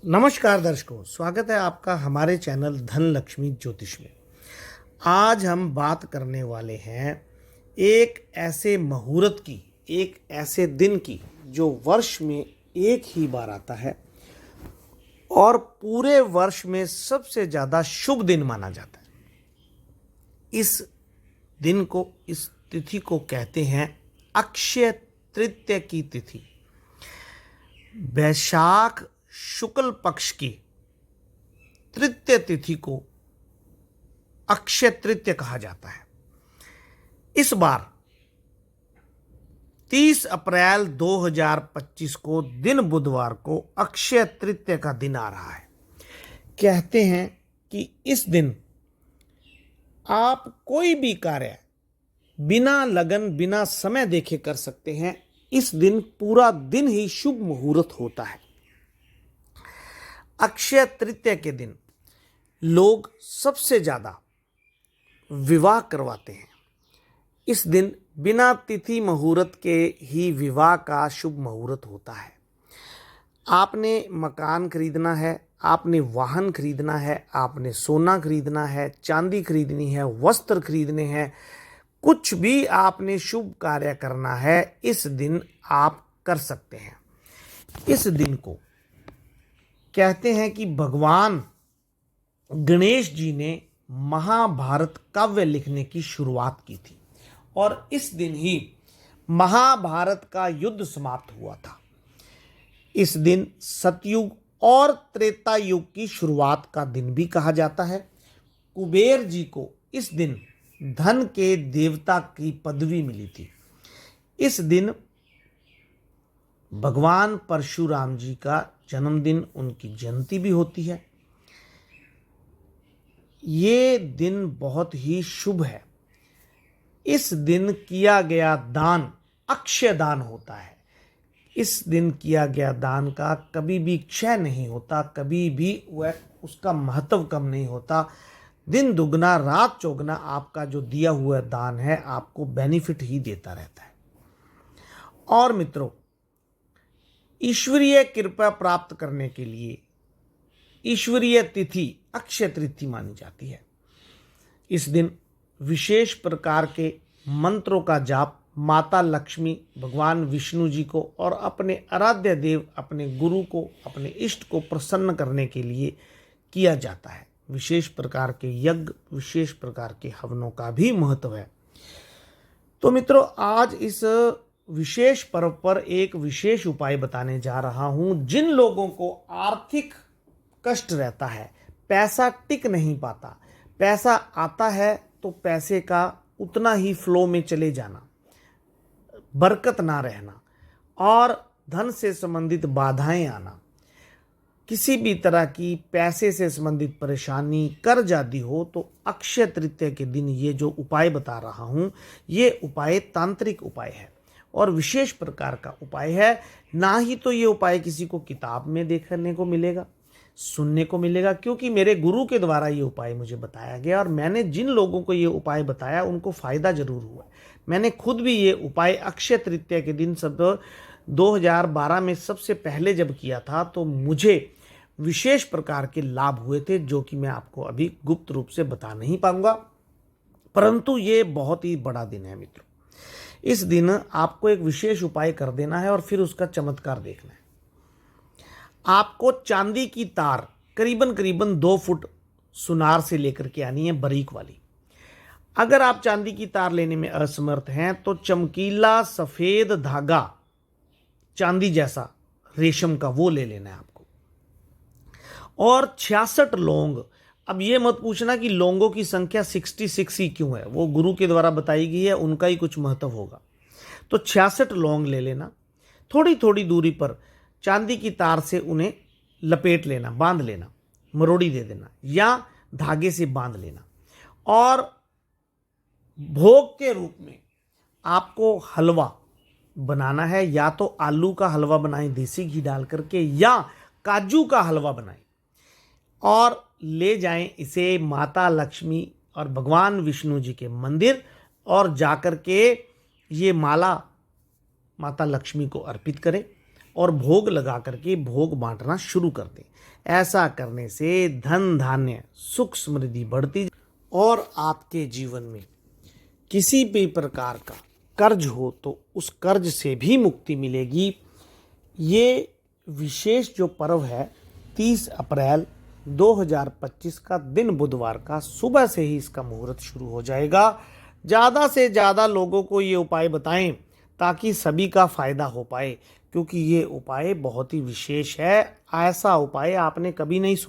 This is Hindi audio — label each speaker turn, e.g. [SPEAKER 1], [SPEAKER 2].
[SPEAKER 1] नमस्कार दर्शकों, स्वागत है आपका हमारे चैनल धन लक्ष्मी ज्योतिष में। आज हम बात करने वाले हैं एक ऐसे मुहूर्त की, एक ऐसे दिन की जो वर्ष में एक ही बार आता है और पूरे वर्ष में सबसे ज़्यादा शुभ दिन माना जाता है। इस दिन को, इस तिथि को कहते हैं अक्षय तृतीया की तिथि। वैशाख शुक्ल पक्ष की तृतीय तिथि को अक्षय तृतीया कहा जाता है। इस बार 30 अप्रैल 2025 को दिन बुधवार को अक्षय तृतीया का दिन आ रहा है। कहते हैं कि इस दिन आप कोई भी कार्य बिना लगन, बिना समय देखे कर सकते हैं। इस दिन पूरा दिन ही शुभ मुहूर्त होता है। अक्षय तृतीया के दिन लोग सबसे ज़्यादा विवाह करवाते हैं। इस दिन बिना तिथि मुहूर्त के ही विवाह का शुभ मुहूर्त होता है। आपने मकान खरीदना है, आपने वाहन खरीदना है, आपने सोना खरीदना है, चांदी खरीदनी है, वस्त्र खरीदने हैं, कुछ भी आपने शुभ कार्य करना है, इस दिन आप कर सकते हैं। इस दिन को कहते हैं कि भगवान गणेश जी ने महाभारत काव्य लिखने की शुरुआत की थी और इस दिन ही महाभारत का युद्ध समाप्त हुआ था। इस दिन सतयुग और त्रेता युग की शुरुआत का दिन भी कहा जाता है। कुबेर जी को इस दिन धन के देवता की पदवी मिली थी। इस दिन भगवान परशुराम जी का जन्मदिन, उनकी जयंती भी होती है। ये दिन बहुत ही शुभ है। इस दिन किया गया दान अक्षय दान होता है। इस दिन किया गया दान का कभी भी क्षय नहीं होता, कभी भी वह उसका महत्व कम नहीं होता। दिन दुगना रात चौगुना आपका जो दिया हुआ दान है आपको बेनिफिट ही देता रहता है। और मित्रों, ईश्वरीय कृपा प्राप्त करने के लिए ईश्वरीय तिथि अक्षय तृतीया मानी जाती है। इस दिन विशेष प्रकार के मंत्रों का जाप माता लक्ष्मी, भगवान विष्णु जी को और अपने आराध्य देव, अपने गुरु को, अपने इष्ट को प्रसन्न करने के लिए किया जाता है। विशेष प्रकार के यज्ञ, विशेष प्रकार के हवनों का भी महत्व है। तो मित्रों, आज इस विशेष पर्व पर एक विशेष उपाय बताने जा रहा हूं। जिन लोगों को आर्थिक कष्ट रहता है, पैसा टिक नहीं पाता, पैसा आता है तो पैसे का उतना ही फ्लो में चले जाना, बरकत ना रहना और धन से संबंधित बाधाएं आना, किसी भी तरह की पैसे से संबंधित परेशानी, कर्ज आदि हो, तो अक्षय तृतीया के दिन ये जो उपाय बता रहा हूं, ये उपाय तांत्रिक उपाय है और विशेष प्रकार का उपाय है। ना ही तो ये उपाय किसी को किताब में देखने को मिलेगा, सुनने को मिलेगा, क्योंकि मेरे गुरु के द्वारा ये उपाय मुझे बताया गया और मैंने जिन लोगों को ये उपाय बताया उनको फ़ायदा जरूर हुआ। मैंने खुद भी ये उपाय अक्षय तृतीया के दिन 2012 में सबसे पहले जब किया था तो मुझे विशेष प्रकार के लाभ हुए थे, जो कि मैं आपको अभी गुप्त रूप से बता नहीं पाऊंगा। परंतु ये बहुत ही बड़ा दिन है मित्रों। इस दिन आपको एक विशेष उपाय कर देना है और फिर उसका चमत्कार देखना है। आपको चांदी की तार करीबन 2 फुट सुनार से लेकर के आनी है, बारीक वाली। अगर आप चांदी की तार लेने में असमर्थ हैं तो चमकीला सफेद धागा, चांदी जैसा रेशम का, वो ले लेना है आपको। और 66 लौंग। अब ये मत पूछना कि लौंगों की संख्या 66 ही क्यों है, वो गुरु के द्वारा बताई गई है, उनका ही कुछ महत्व होगा। तो 66 लौंग ले लेना। थोड़ी थोड़ी दूरी पर चांदी की तार से उन्हें लपेट लेना, बांध लेना, मरोड़ी दे देना या धागे से बांध लेना। और भोग के रूप में आपको हलवा बनाना है। या तो आलू का हलवा बनाएं देसी घी डाल करके, या काजू का हलवा बनाएं और ले जाएं इसे माता लक्ष्मी और भगवान विष्णु जी के मंदिर और जाकर के ये माला माता लक्ष्मी को अर्पित करें और भोग लगा करके भोग बांटना शुरू कर दें। ऐसा करने से धन धान्य सुख समृद्धि बढ़ती और आपके जीवन में किसी भी प्रकार का कर्ज हो तो उस कर्ज से भी मुक्ति मिलेगी। ये विशेष जो पर्व है 30 अप्रैल 2025 का दिन बुधवार का सुबह से ही इसका मुहूर्त शुरू हो जाएगा। ज़्यादा से ज़्यादा लोगों को ये उपाय बताएं ताकि सभी का फायदा हो पाए, क्योंकि ये उपाय बहुत ही विशेष है। ऐसा उपाय आपने कभी नहीं सुना।